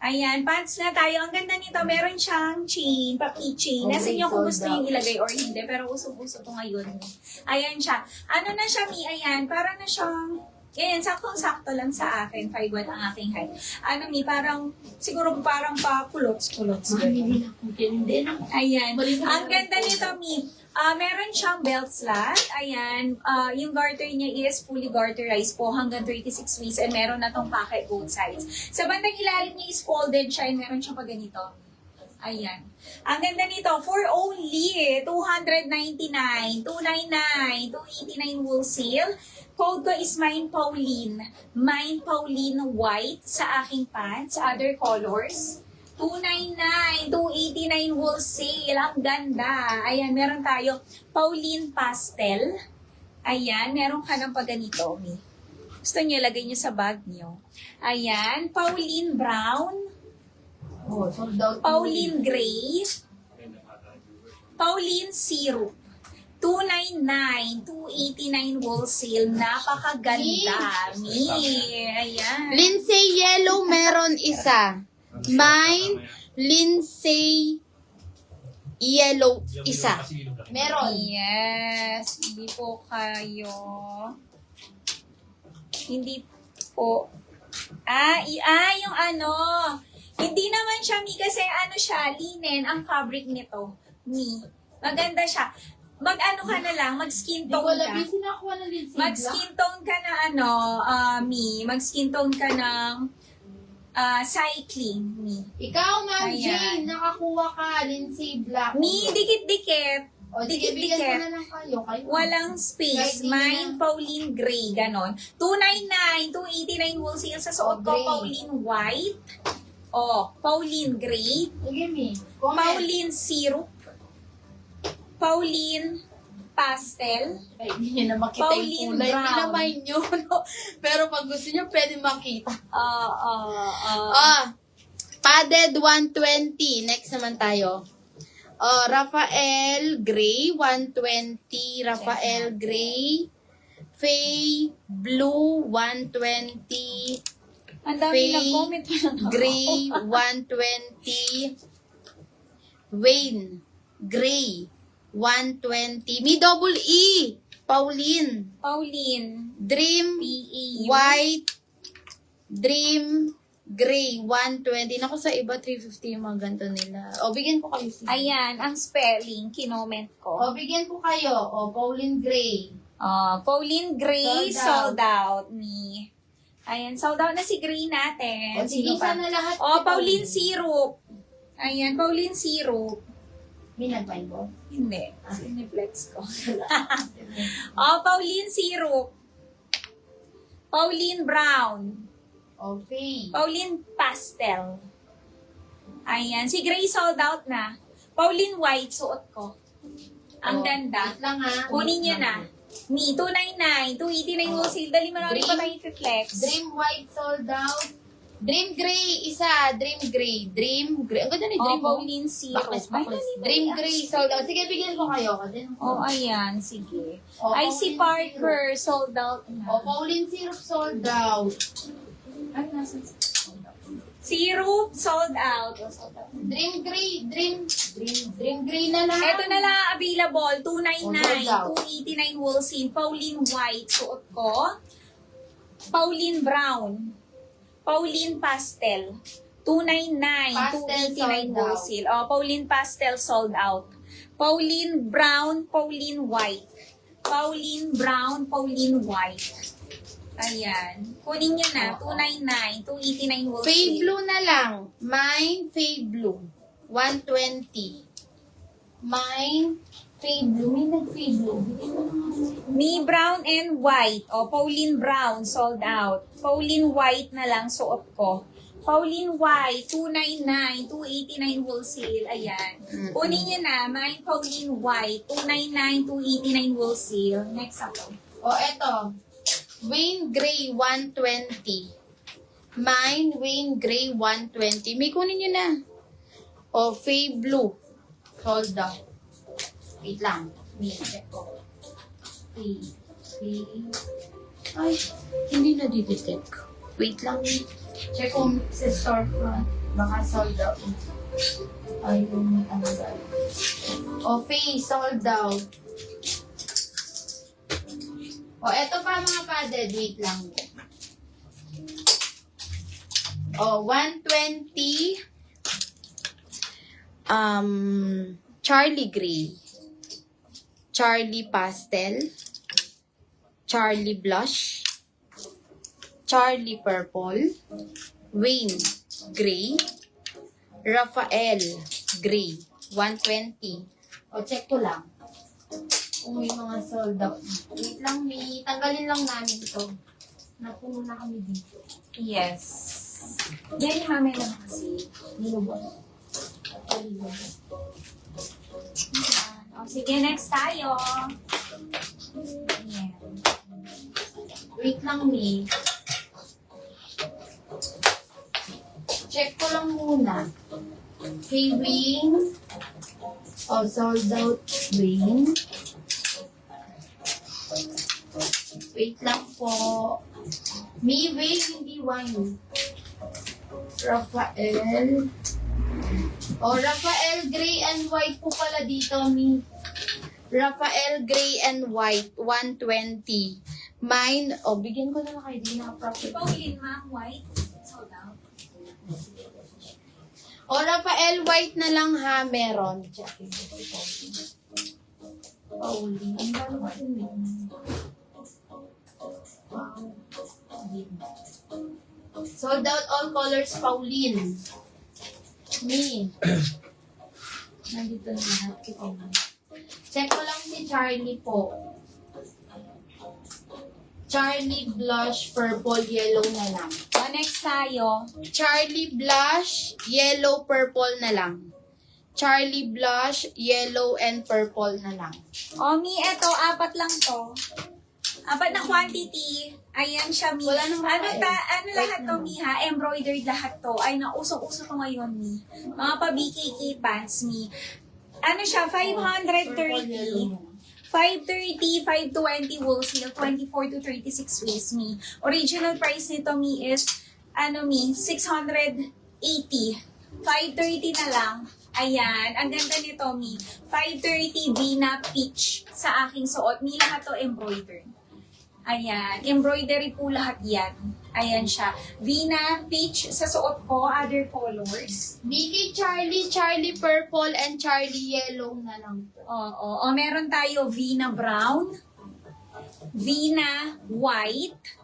Ayan, pants na tayo. Ang ganda nito, meron siyang chain, pa-keychain. Nasa inyo kung gusto yung ilagay or hindi, pero usog-uso to ngayon. Ayan siya. Ano na siya, Mi? Ayan, para na siyang, ayan, saktong-sakto lang sa akin. 5'1" ang aking height. Ano, Mi, parang, siguro parang pa-kulots-kulots. Ayan. Ang ganda nito, Mi. Meron siyang belt slot. Ayan. Yung garter niya is fully garterized po hanggang 36 weeks and meron na tong pocket both sides. Sa bandang ilalim niya is folded siya and meron siyang pa ganito. Ayan. Ang ganda nito, for only 299, 299, 289 wholesale. Code ko is Mine Pauline. Mine Pauline white sa aking pants, other colors. 299, 289 wholesale. Ang ganda. Ayan, meron tayo Pauline Pastel. Ayan, meron ka ng paganito. Gusto niyo, lagay niyo sa bag niyo. Ayan, Pauline Brown. Pauline Gray. Pauline Syrup. 299, 289 wholesale. Napakaganda. Ayan. Lindsay Yellow meron isa. Mine, Lindsay Yellow isa. Meron. Yes. Hindi po kayo. Hindi po. Yung ano. Hindi naman siya, Mi, kasi ano siya, linen ang fabric nito. Mi. Maganda siya. Mag-ano ka na lang, mag-skin tone ka. Mag-skin tone ka na ano, Mi. Mag-skin tone ka ng cycling, Mi. Ikaw, Ma'am Ayan. Jane, nakakuha ka, Lindsay Black. Mi, dikit-dikit. O, sige, bigyan ko Dikit-dikit. na lang kayo. Walang space. Kahit di Mine, na- Pauline Gray, ganon. 299, 289 wholesale sa suot ko, Gray. Pauline White. Pauline Gray. Sige, Mi. Comment. Pauline Syrup. Pauline Pastel. Ay, hindi nyo na makita Pauline yung kulay. Hindi Brown. naman nyo, no? Pero pag gusto nyo, pwede makita. Padded 120. Next naman tayo. Rafael Gray, 120. Rafael Gray. Faye Blue, 120. Ang dami Faye nag-comment pa lang ako. Gray, 120. Wayne Gray, 120. May double E. Pauline. Pauline. Dream P-E. White. Dream Gray, 120. Naku, sa iba, 350 yung mga ganito nila. O, bigyan ko kayo. Ayan, ang spelling, kinoment ko. O, bigyan ko kayo. O, Pauline Gray. Pauline Gray, Sold sold out. Me. Ayan, sold out na si Gray natin. O, sige, Sino pa? sana lahat. Pauline Syrup. Ayan, Pauline Syrup. May nag-mind mo? Hindi. Siniplex ko. Pauline Syrup. Pauline Brown. Okay. Pauline Pastel. Ayan, si Gray sold out na. Pauline White, suot ko. Ang ganda. Wait lang ha. Kunin niyo na. Me, 299, 289 wholesale. Dali mo na rin pa tayo i-flex. Dream White sold out. Dream Gray, isa. Dream Gray. Dream Gray. Ang ganda ni Dream. Pauline Syrup. Baklas. Dream Gray sold out. Sige, bigyan ko kayo. Ayan, sige. Pauline si Parker, sold out na. Pauline Syrup sold out. Ay, nasan? Syrup, sold out. Dream Gray. Dream Gray na lang. Ito na lang available, 299, Sold out. 289 wholesale. Pauline White, suot ko. Pauline Brown. Pauline Pastel. 299, Pastel 289 sold out. wholesale. Pauline Pastel sold out. Pauline Brown, Pauline White. Pauline Brown, Pauline White. Ayan. Kunin nyo na. 299, 289 wholesale. Faye Blue na lang. Mine, Faye Blue. 120. Mine, Faye Blue. May nag-Faye Blue. Me brown and white. Pauline Brown, sold out. Pauline White na lang, suot ko. Pauline White, 299, 289 wholesale. Ayan. Kunin nyo na. Mine Pauline White, 299, 289 wholesale. Next ako. Eto. Wayne Gray, 120. Mine, Wayne Gray, 120. May kunin nyo na. Faye Blue. Sold out. Wait lang. May check ko. Faye. Ay, hindi na didetect. Wait lang. Check ko sa storefront. Baka sold out. Ay, yung ano ba? O, face, sold out. O, eto pa mga padded. Wait lang. O, 120. Charlie Gray. Charlie Pastel. Charlie Blush. Charlie Purple. Wayne Gray. Raphael Gray. 120. O, check ko lang. Kung may mga sold out. Wait lang, may tanggalin lang namin ito. Napuno na kami dito. Yes. Yan yung mamay lang kasi. Nilubos. O, sige, next tayo. Ayan. Wait lang, me. Check ko lang muna. Kay Wing. O, sold out Wing. Wait lang po. Me, Wing, hindi wine. Raphael. O, Raphael Gray and White po pala dito, me. Raphael Gray and White, 120. Mine, bigyan ko na lang kayo. Di na-profit. Pauline, ma'am, white. Sold out. O, Raphael White na lang ha, meron. Check it. Pauline. Ang gano'n ba yun? Wow. Sold out all colors, Pauline. Me. Nandito na lahat. Check ko lang si Charlie po. Charlie Blush, Purple, Yellow na lang. O, next tayo. Charlie Blush, Yellow, Purple na lang. Charlie Blush, Yellow, and Purple na lang. O, Mi, eto, 4 lang to. 4 na quantity. Ayan siya, Mi. Wala nang Ano makain. lahat to, Mi, ha? Embroidered lahat to. Ay, nausok-usok to ngayon, Mi. Mga pa-BKK pants, Mi. Ano siya, 530. 530, 520 wool silk, 24 to 36 waist, Mi. Original price nito, Mi, is, Mi, 680. 530 na lang. Ayan, ang ganda nito, Mi. 530 Vina Peach sa aking suot. Mi, lahat to embroidered. Ayan, embroidery po lahat yan. Ayan siya. Vina Peach sa suot ko, other colors. BK Charlie, Charlie Purple, and Charlie Yellow na lang po. Oo, meron tayo Vina Brown, Vina White,